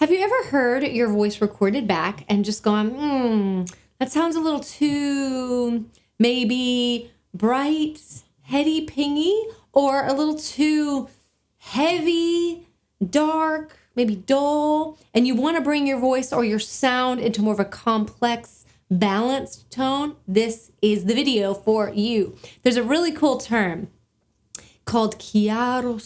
Have you ever heard your voice recorded back and just gone, that sounds a little too maybe bright, heady, pingy, or a little too heavy, dark, maybe dull, and you want to bring your voice or your sound into more of a complex, balanced tone? This is the video for you. There's a really cool term called chiaroscuro,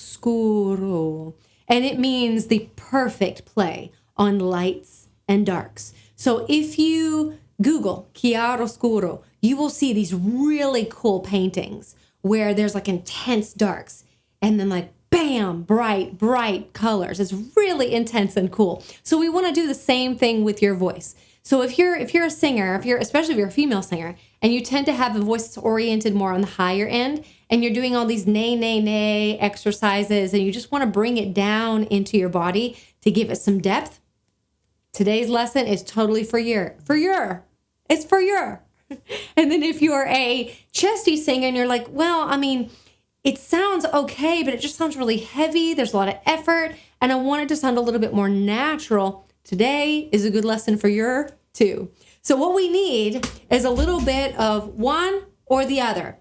and it means the perfect play on lights and darks. So if you Google chiaroscuro, you will see these really cool paintings where there's like intense darks and then like bam, bright colors. It's really intense and cool. So we want to do the same thing with your voice. So if you're a singer, especially if you're a female singer, and you tend to have a voice that's oriented more on the higher end, and you're doing all these nay exercises, and you just want to bring it down into your body to give it some depth, today's lesson is totally for your. It's for your. And then if you're a chesty singer and you're like, well, I mean, it sounds okay, but it just sounds really heavy. There's a lot of effort, and I want it to sound a little bit more natural. Today is a good lesson for your too. So what we need is a little bit of one or the other.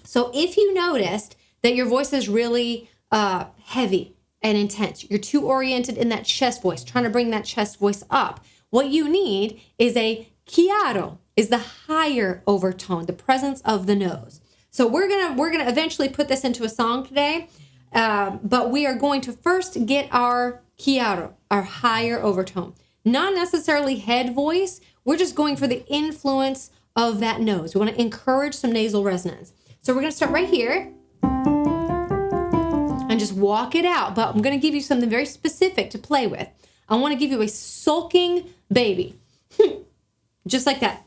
So if you noticed that your voice is really heavy and intense, you're too oriented in that chest voice, trying to bring that chest voice up, what you need is a Kiato, is the higher overtone, the presence of the nose. So we're gonna eventually put this into a song today, but we are going to first get our Kiato, our higher overtone. Not necessarily head voice. We're just going for the influence of that nose. We want to encourage some nasal resonance. So we're going to start right here and just walk it out. But I'm going to give you something very specific to play with. I want to give you a sulking baby. Just like that.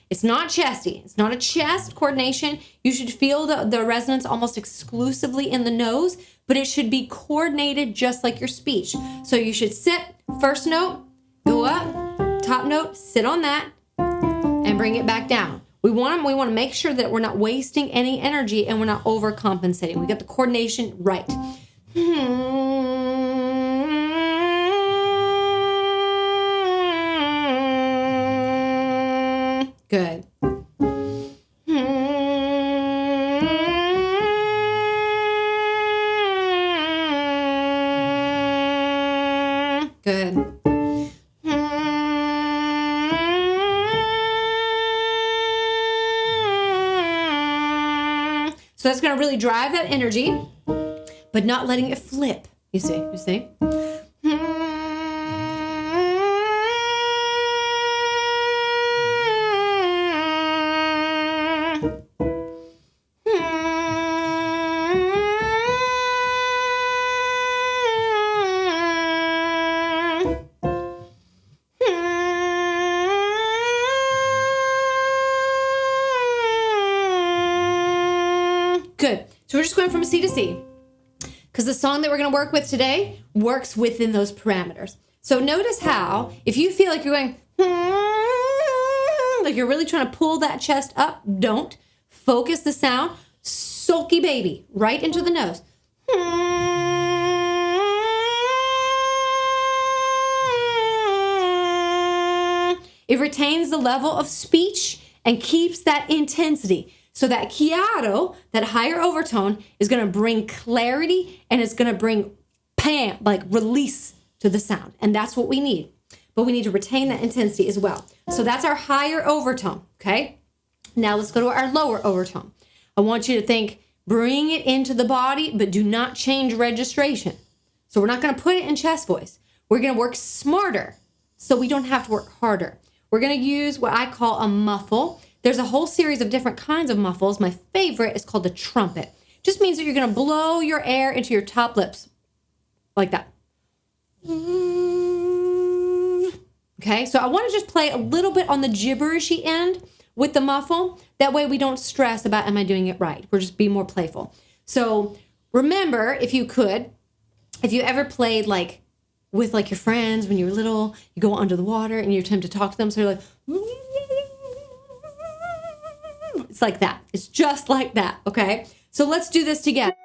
It's not chesty. It's not a chest coordination. You should feel the resonance almost exclusively in the nose, but it should be coordinated just like your speech. So you should sit, first note, go up, top note, sit on that, and bring it back down. We want to make sure that we're not wasting any energy and we're not overcompensating. We got the coordination right. Good. Good. So that's going to really drive that energy, but not letting it flip. You see? Good. So we're just going from C to C because the song that we're going to work with today works within those parameters. So notice how, if you feel like you're going, like you're really trying to pull that chest up, don't. Focus the sound, sulky baby, right into the nose. It retains the level of speech and keeps that intensity. So that Kiato, that higher overtone, is going to bring clarity and it's going to bring release to the sound. And that's what we need. But we need to retain that intensity as well. So that's our higher overtone, okay? Now let's go to our lower overtone. I want you to think, bring it into the body, but do not change registration. So we're not going to put it in chest voice. We're going to work smarter so we don't have to work harder. We're going to use what I call a muffle. There's a whole series of different kinds of muffles. My favorite is called the trumpet. Just means that you're going to blow your air into your top lips like that. Okay, so I want to just play a little bit on the gibberishy end with the muffle. That way we don't stress about, am I doing it right? We're just being more playful. So remember, if you ever played with your friends when you were little, you go under the water and you attempt to talk to them. So you're like, it's like that. It's just like that, okay? So let's do this together.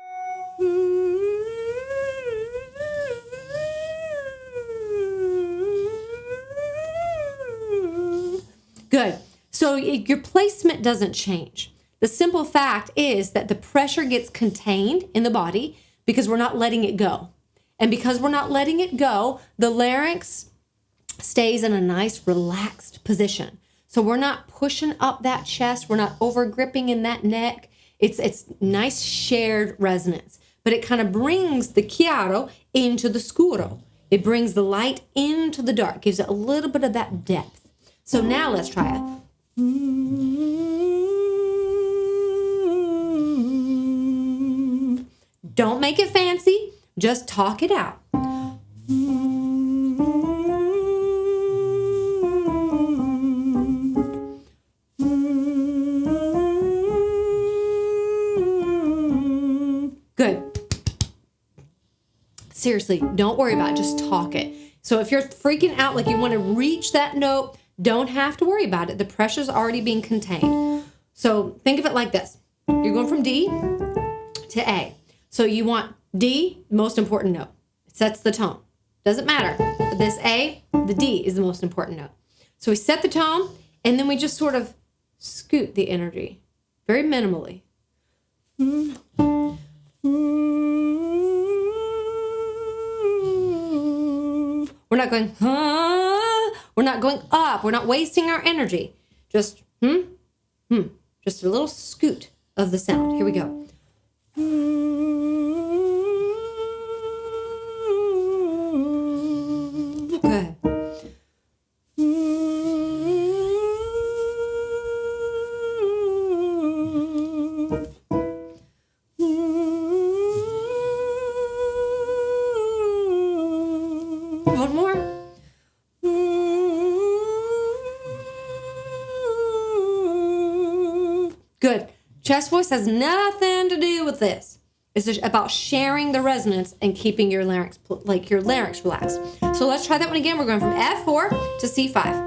Good. So your placement doesn't change. The simple fact is that the pressure gets contained in the body because we're not letting it go. And because we're not letting it go, the larynx stays in a nice relaxed position. So we're not pushing up that chest. We're not over gripping in that neck. It's nice shared resonance, but it kind of brings the chiaro into the scuro. It brings the light into the dark, gives it a little bit of that depth. So now let's try it. Don't make it fancy. Just talk it out. Good. Seriously, don't worry about it. Just talk it. So if you're freaking out like you want to reach that note, don't have to worry about it. The pressure's already being contained. So think of it like this. You're going from D to A. So you want D, most important note. It sets the tone. Doesn't matter. This A, the D is the most important note. So we set the tone, and then we just sort of scoot the energy very minimally. We're not going, we're not going up. We're not wasting our energy. Just, just a little scoot of the sound. Here we go. Good. One more. Good. Chest voice has nothing to do with this. It's just about sharing the resonance and keeping your larynx, relaxed. So let's try that one again. We're going from F4 to C5.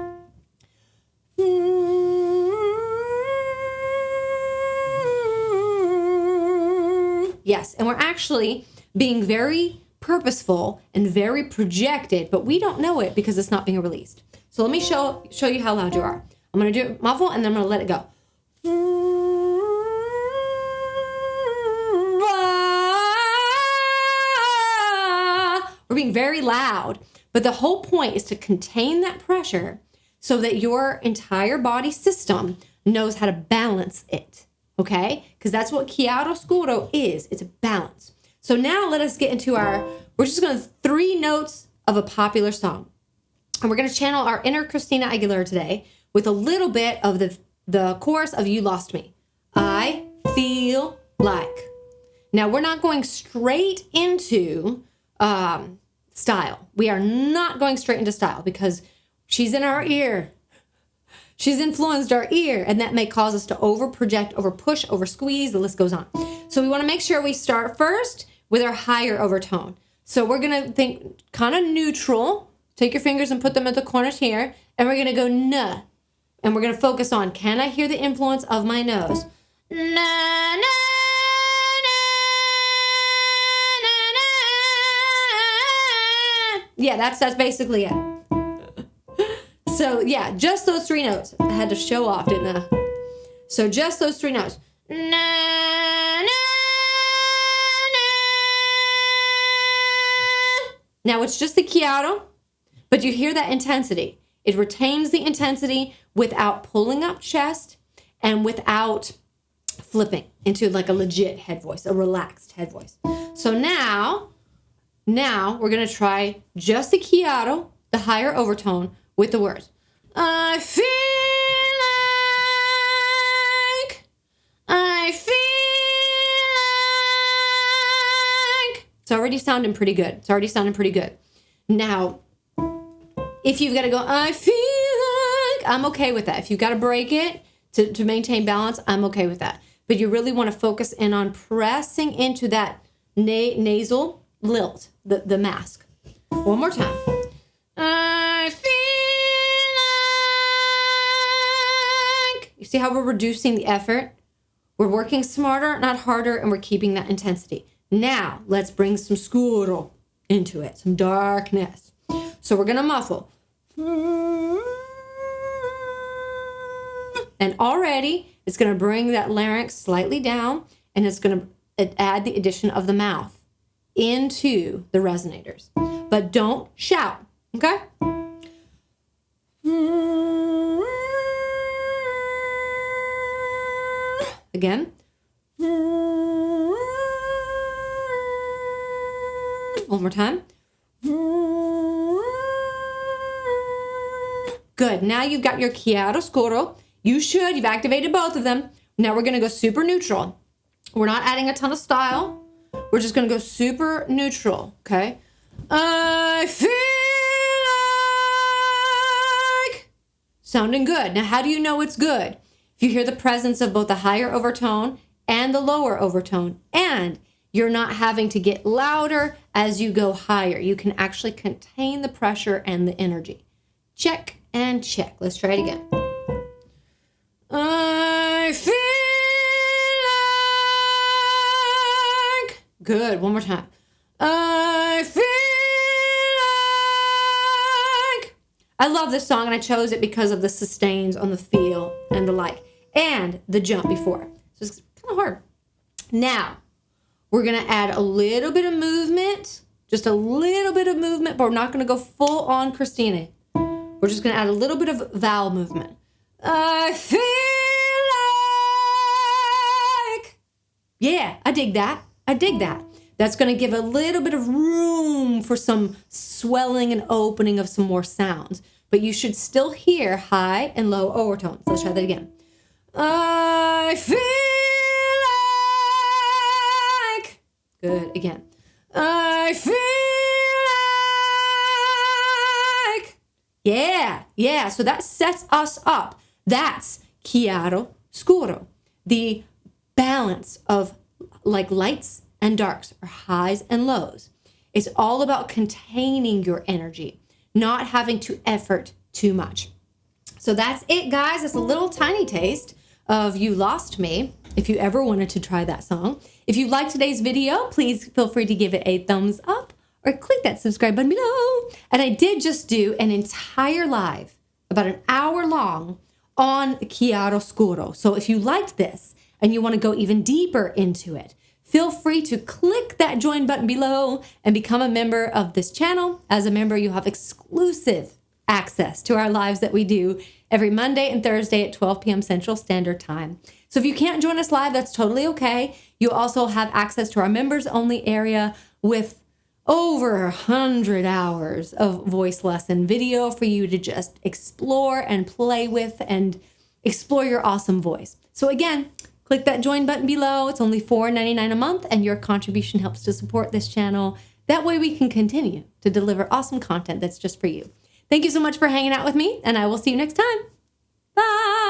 Yes, and we're actually being very purposeful and very projected, but we don't know it because it's not being released. So let me show you how loud you are. I'm going to do it muffle, and then I'm going to let it go. We're being very loud, but the whole point is to contain that pressure so that your entire body system knows how to balance it, okay? Because that's what Kiato scuro is. It's a balance. So now let us get into we're just going to 3 notes of a popular song. And we're going to channel our inner Christina Aguilera today with a little bit of the chorus of You Lost Me. I feel like. Now, we're not going straight into style. We are not going straight into style because she's in our ear. She's influenced our ear, and that may cause us to over project, over push, over squeeze. The list goes on. So we want to make sure we start first with our higher overtone. So we're going to think kind of neutral. Take your fingers and put them at the corners here, and we're going to go na. And we're going to focus on, can I hear the influence of my nose? Na, na, na, na, na. Yeah, that's basically it. So yeah, just those 3 notes. I had to show off, didn't I? So just those 3 notes. Na, na, na. Now it's just the chiaro, but you hear that intensity. It retains the intensity without pulling up chest and without flipping into like a legit head voice, a relaxed head voice. So now we're going to try just the chiaro, the higher overtone, with the words. I feel like. It's already sounding pretty good. Now, if you've got to go, I feel like, I'm okay with that. If you've got to break it to maintain balance, I'm okay with that. But you really want to focus in on pressing into that nasal lilt, the mask. One more time. I feel like. You see how we're reducing the effort? We're working smarter, not harder, and we're keeping that intensity. Now, let's bring some scuro into it, some darkness. So we're going to muffle. And already, it's going to bring that larynx slightly down, and it's going to add the addition of the mouth into the resonators. But don't shout, okay? Again. One more time. Good. Now you've got your chiaroscuro. You've activated both of them. Now we're going to go super neutral. We're not adding a ton of style. We're just going to go super neutral, okay? I feel like... Sounding good. Now, how do you know it's good? If you hear the presence of both the higher overtone and the lower overtone, and you're not having to get louder as you go higher. You can actually contain the pressure and the energy. Check and check. Let's try it again. I feel like... Good. One more time. I feel like... I love this song, and I chose it because of the sustains on the feel and the like, and the jump before. So it's kind of hard. Now, we're going to add a little bit of movement, just a little bit of movement, but we're not going to go full on Christina. We're just going to add a little bit of vowel movement. I feel like... Yeah, I dig that. I dig that. That's going to give a little bit of room for some swelling and opening of some more sounds. But you should still hear high and low overtones. Let's try that again. I feel like... Good. Again. I feel like... Yeah. So that sets us up. That's chiaro scuro. The balance of like lights and darks, or highs and lows. It's all about containing your energy, not having to effort too much. So that's it, guys. It's a little tiny taste of You Lost Me, if you ever wanted to try that song. If you liked today's video, please feel free to give it a thumbs up or click that subscribe button below. And I did just do an entire live, about an hour long, on chiaroscuro. So if you liked this and you want to go even deeper into it, feel free to click that join button below and become a member of this channel. As a member, you have exclusive access to our lives that we do every Monday and Thursday at 12 p.m. Central Standard Time. So if you can't join us live, that's totally okay. You also have access to our members only area with over 100 hours of voice lesson video for you to just explore and play with and explore your awesome voice. So again, click that join button below. It's only $4.99 a month, and your contribution helps to support this channel. That way we can continue to deliver awesome content that's just for you. Thank you so much for hanging out with me, and I will see you next time. Bye.